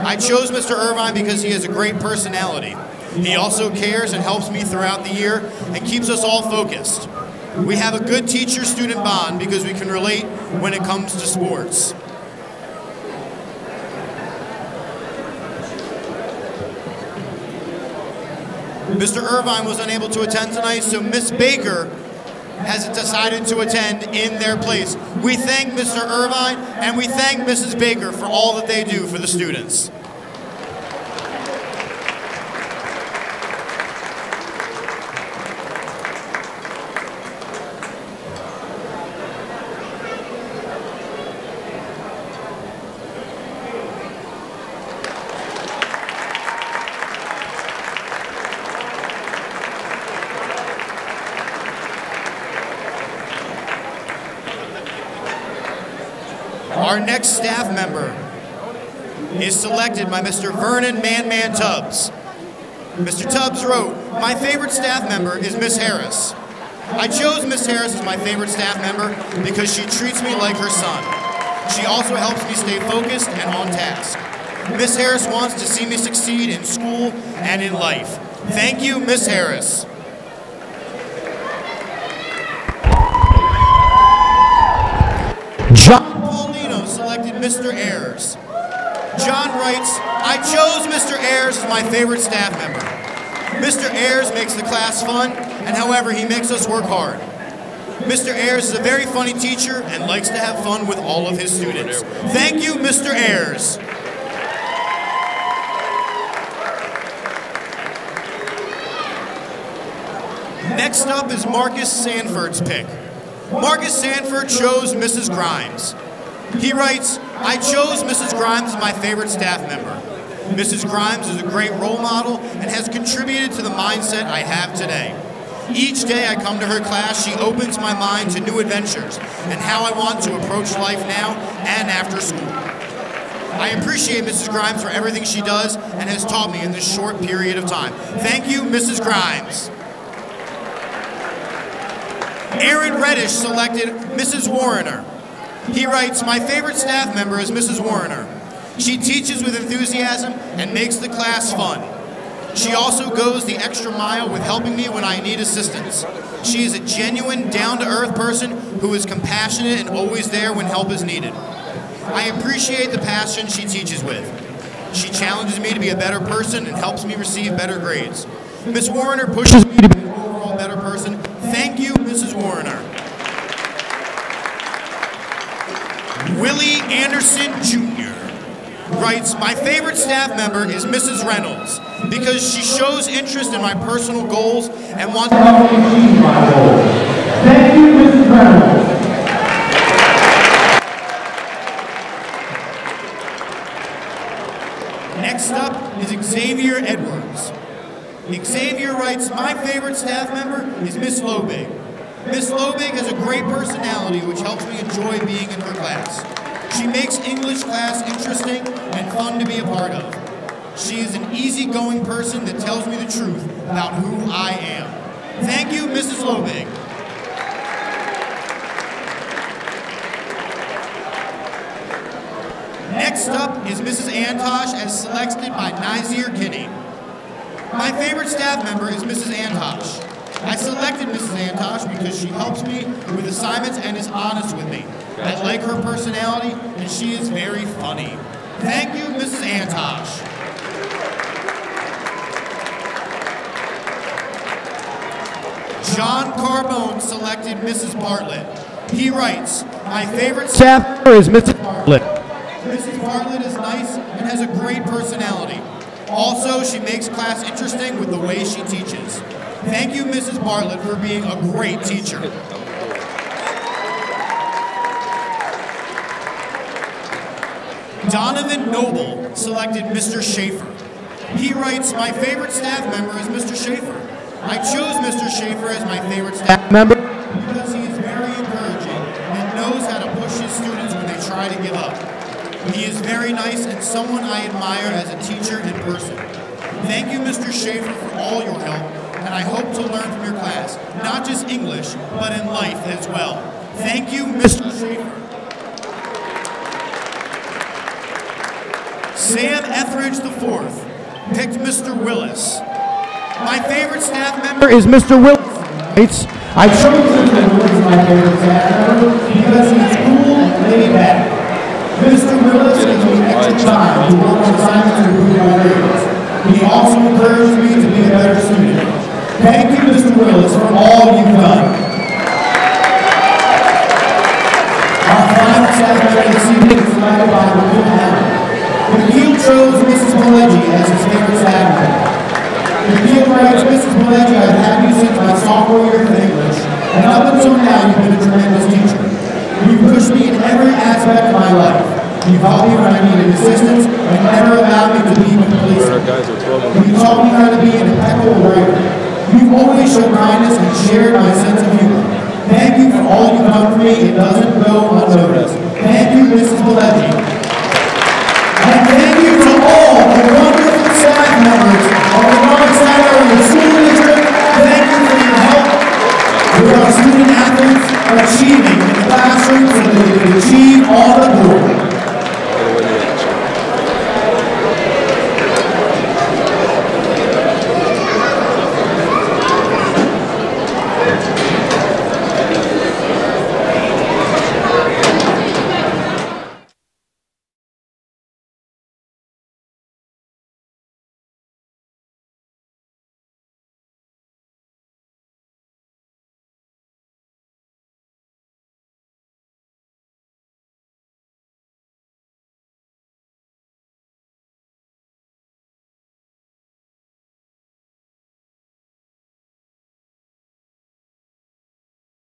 I chose Mr. Irvine because he has a great personality. He also cares and helps me throughout the year and keeps us all focused. We have a good teacher-student bond because we can relate when it comes to sports. Mr. Irvine was unable to attend tonight, so Miss Baker has decided to attend in their place. We thank Mr. Irvine and we thank Mrs. Baker for all that they do for the students. Our next staff member is selected by Mr. Vernon Man Tubbs. Mr. Tubbs wrote, "My favorite staff member is Miss Harris. I chose Miss Harris as my favorite staff member because she treats me like her son. She also helps me stay focused and on task. Miss Harris wants to see me succeed in school and in life. Thank you, Miss Harris." John Paulino selected Mr. Ayers. John writes, "I chose Mr. Ayers as my favorite staff member. Mr. Ayers makes the class fun, and however, he makes us work hard. Mr. Ayers is a very funny teacher and likes to have fun with all of his students. Thank you, Mr. Ayers." Next up is Marcus Sanford's pick. Marcus Sanford chose Mrs. Grimes. He writes, "I chose Mrs. Grimes as my favorite staff member. Mrs. Grimes is a great role model and has contributed to the mindset I have today. Each day I come to her class, she opens my mind to new adventures and how I want to approach life now and after school. I appreciate Mrs. Grimes for everything she does and has taught me in this short period of time. Thank you, Mrs. Grimes." Aaron Reddish selected Mrs. Warrener. He writes, "My favorite staff member is Mrs. Warrener. She teaches with enthusiasm and makes the class fun. She also goes the extra mile with helping me when I need assistance. She is a genuine, down-to-earth person who is compassionate and always there when help is needed. I appreciate the passion she teaches with. She challenges me to be a better person and helps me receive better grades. Miss Warrener pushes me to be an overall better person. Thank you, Mrs. Warrener." Willie Anderson Jr. writes, "My favorite staff member is Mrs. Reynolds because she shows interest in my personal goals and wants to help me achieve my goals. Thank you, Mrs. Reynolds." Next up is Xavier Edwards. Xavier writes, "My favorite staff member is Miss Lobig. Miss Lobig has a great personality which helps me enjoy being in her class. She makes English class interesting and fun to be a part of. She is an easygoing person that tells me the truth about who I am. Thank you, Mrs. Lobig." Next up is Mrs. Antosh as selected by Nazir Kinney. "My favorite staff member is Mrs. Antosh. I selected Mrs. Antosh because she helps me with assignments and is honest with me. I like her personality and she is very funny. Thank you, Mrs. Antosh." John Carbone selected Mrs. Bartlett. He writes, my favorite staff member is Mrs. Bartlett. Mrs. Bartlett is nice and has a great personality. Also, she makes class interesting with the way she teaches. Thank you, Mrs. Bartlett, for being a great teacher. Donovan Noble selected Mr. Schaefer. He writes, my favorite staff member is Mr. Schaefer. I chose Mr. Schaefer as my favorite staff member because he is very encouraging and knows how to push his students when they try to give up. He is very nice and someone I admire as a teacher in person. Thank you, Mr. Schaefer, for all your help, and I hope to learn from your class, not just English, but in life as well. Thank you, Mr. Schaefer. Sam Etheridge IV picked Mr. Willis. My favorite staff member is Mr. Willis. I chose Mr. Willis as my favorite staff member because he is cool and laid back. Mr. Willis gives me extra time to work on assignments to improve my grades. He also encouraged me to be a better student. Thank you, Mr. Willis, for all you've done. Our final staff member this evening is selected by McNeil Allen. McNeil chose Mrs. Pileggi as his favorite staff member. McNeil writes, Mrs. Pileggi, I've had you since my sophomore year of English, and up until now you've been a tremendous teacher. You've pushed me in every aspect of my life. You've helped me when I needed assistance and never allowed me to be complacent. You taught me how to be an impeccable writer. You've always shown kindness and shared my sense of humor. Thank you for all you've done for me. It doesn't go unnoticed. Thank you, Mrs. Pileggi. And thank you to all the wonderful staff members of the Norristown Area School District. Thank you for your help with our student athletes achieving in the classroom so that they can achieve on the board.